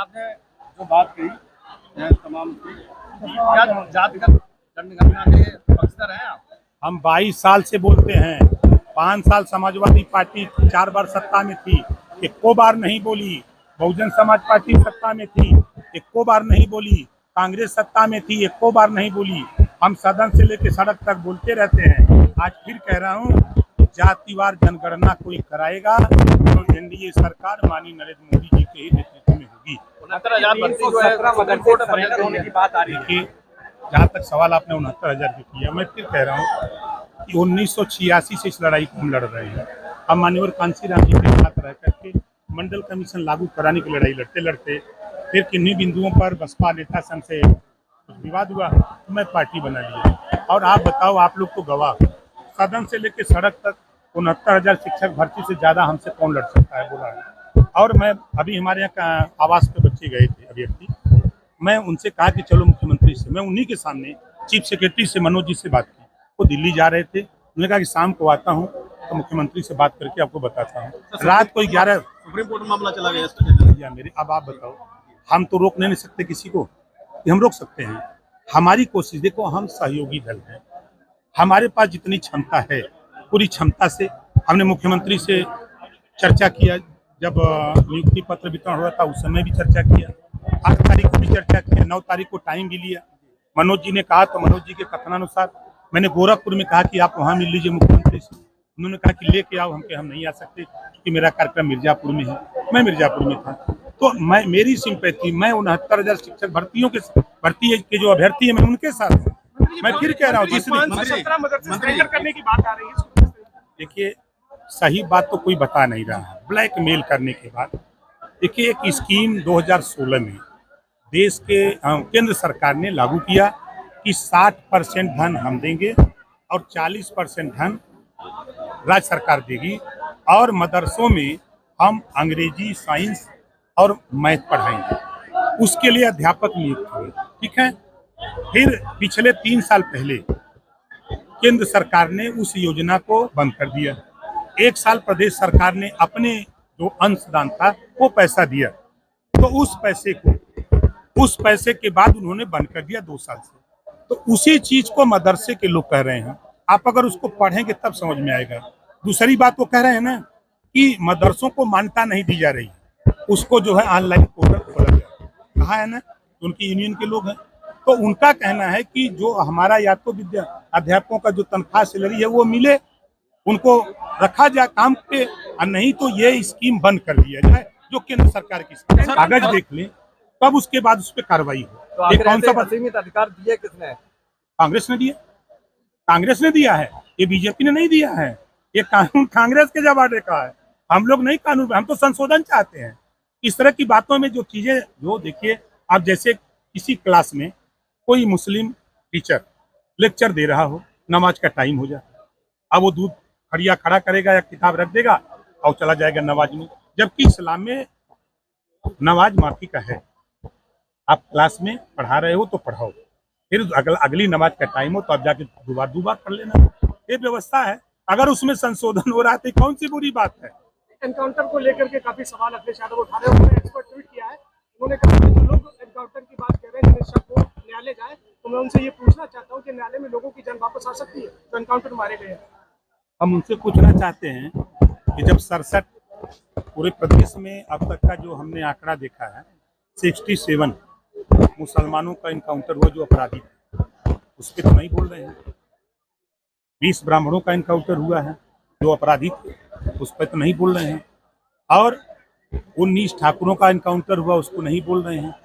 आपने जो बात कही तमाम की, क्या जातिगत जनगणना के पक्षधर हैं आप? हम 22 साल से बोलते हैं। 5 साल समाजवादी पार्टी 4 बार सत्ता में थी, एको बार नहीं बोली। बहुजन समाज पार्टी सत्ता में थी, एको बार नहीं बोली। कांग्रेस सत्ता में थी, एको बार नहीं बोली। हम सदन से लेकर सड़क तक बोलते रहते हैं। आज फिर कह रहा हूँ, जातिवार जनगणना कोई कराएगा तो एनडीए सरकार माननीय नरेंद्र मोदी जी के ही नेतृत्व में होगी। 69,000 होने की बात आ रही है। देखिए, जहाँ तक सवाल आपने 69,000 की किया, मैं फिर कह रहा हूँ कि 1986 से इस लड़ाई को हम लड़ रहे हैं। हम माननीय कांशीराम जी के साथ रह करके मंडल कमीशन लागू कराने की लड़ाई लड़ते लड़ते फिर किन्हीं बिंदुओं पर बसपा नेता संघ से कुछ विवाद हुआ तो मैं पार्टी बना लिया। और आप बताओ, आप लोग तो गवाह, सदन से लेकर सड़क तक 69,000 शिक्षक भर्ती से ज्यादा हमसे कौन लड़ सकता है, बोला है। और मैं अभी हमारे यहाँ आवास पे बच्चे गए थे अभ्यर्थी, मैं उनसे कहा कि चलो मुख्यमंत्री से, मैं उन्हीं के सामने चीफ सेक्रेटरी से मनोज जी से बात की। वो दिल्ली जा रहे थे, उन्होंने कहा कि शाम को आता हूँ तो मुख्यमंत्री से बात करके आपको बताता हूँ। रात को 11 सुप्रीम कोर्ट में मामला चला गया मेरे। अब आप बताओ, हम तो रोक नहीं सकते किसी को, कि हम रोक सकते हैं? हमारी कोशिश देखो, हम सहयोगी दल हैं, हमारे पास जितनी क्षमता है पूरी क्षमता से हमने मुख्यमंत्री से चर्चा किया। जब नियुक्ति पत्र वितरण हुआ था उस समय भी चर्चा किया, 8 तारीख को भी चर्चा किया, 9 तारीख को टाइम भी लिया। मनोज जी ने कहा तो मनोज जी के कथनानुसार मैंने गोरखपुर में कहा कि आप वहाँ मिल लीजिए मुख्यमंत्री से। उन्होंने कहा कि लेके आओ, हम नहीं आ सकते क्योंकि मेरा कार्यक्रम मिर्जापुर में है। मैं मिर्जापुर में था, तो मेरी सिंपैथी, मैं 69,000 शिक्षक भर्ती के जो अभ्यर्थी है मैं उनके साथ हूँ। मैं फिर कह रहा हूँ, देखिए सही बात तो कोई बता नहीं रहा है, ब्लैकमेल करने के बाद। देखिए, एक स्कीम 2016 में देश के केंद्र सरकार ने लागू किया कि 60% धन हम देंगे और 40% धन राज्य सरकार देगी, और मदरसों में हम अंग्रेजी, साइंस और मैथ पढ़ाएंगे। उसके लिए अध्यापक नियुक्त हुए, ठीक है। फिर पिछले 3 साल पहले केंद्र सरकार ने उस योजना को बंद कर दिया। 1 साल प्रदेश सरकार ने अपने जो अंशदान था वो पैसा दिया, तो उस पैसे के बाद उन्होंने बंद कर दिया 2 साल से। तो उसी चीज को मदरसे के लोग कह रहे हैं, आप अगर उसको पढ़ेंगे तब समझ में आएगा। दूसरी बात वो कह रहे हैं ना कि मदरसों को मान्यता नहीं दी जा रही, उसको जो है ऑनलाइन पोर्टल खोला गया, कहा है ना, उनकी यूनियन के लोग हैं। तो उनका कहना है कि जो हमारा या तो अध्यापकों का जो तनख्वाह सैलरी है वो मिले, उनको रखा जाए काम पे, और नहीं तो ये स्कीम बंद कर दिया जाए जो केंद्र सरकार की। कागज देख लें तब उसके बाद उस पर कार्रवाई हो। तो ये कौन सा अधिकार दिया किसने? कांग्रेस ने दिया, कांग्रेस ने दिया है, ये बीजेपी ने नहीं दिया है। ये कानून कांग्रेस के जमाने का है, हम लोग नहीं कानून, हम तो संशोधन चाहते हैं। इस तरह की बातों में जो चीजें, जो देखिए आप, जैसे किसी क्लास में कोई मुस्लिम टीचर लेक्चर दे रहा हो, नमाज का टाइम हो जाए, अब वो दूध खड़िया खड़ा करेगा या किताब रख देगा और चला जाएगा नमाज में, जबकि इस्लाम में नमाज माफी का है। आप क्लास में पढ़ा रहे हो तो पढ़ाओ, फिर अगली नमाज का टाइम हो तो आप जाके दोबारा पढ़ लेना, ये व्यवस्था है। अगर उसमें संशोधन हो रहा है तो कौन सी बुरी बात है? एनकाउंटर को लेकर के काफी सवाल अखिलेश यादव उठा रहे हैं, उन्होंने एक्सपर्ट ट्वीट किया है, उन्होंने कहा कि जो लोग एनकाउंटर की बात कर रहे हैं जिन्हें शक हो न्यायालय जाए, तो मैं उनसे ये पूछना चाहता हूँ कि न्यायालय में लोगों की जान वापस आ सकती है जो एनकाउंटर मारे गए हैं? हम उनसे पूछना चाहते हैं कि जब 67 पूरे प्रदेश में अब तक का जो हमने आंकड़ा देखा है, 67 मुसलमानों का इनकाउंटर हुआ जो अपराधी थे, उस पर तो नहीं बोल रहे हैं। 20 ब्राह्मणों का इनकाउंटर हुआ है जो अपराधी थे, उस पर तो नहीं बोल रहे हैं। और 19 ठाकुरों का इनकाउंटर हुआ, उसको नहीं बोल रहे हैं।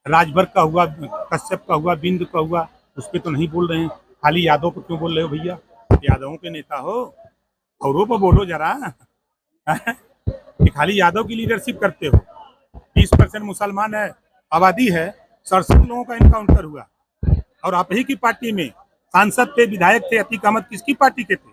राजभर का हुआ, कश्यप का हुआ, बिंद का हुआ, उस पर तो नहीं बोल रहे हैं। खाली यादव को क्यों बोल रहे हो भैया? यादवों के नेता हो, औरों पर बोलो जरा। कि खाली यादव की लीडरशिप करते हो। 20% मुसलमान है, आबादी है, 67 लोगों का इनकाउंटर हुआ, और आप ही की पार्टी में सांसद थे, विधायक थे। अतीक अहमद किसकी पार्टी के थे?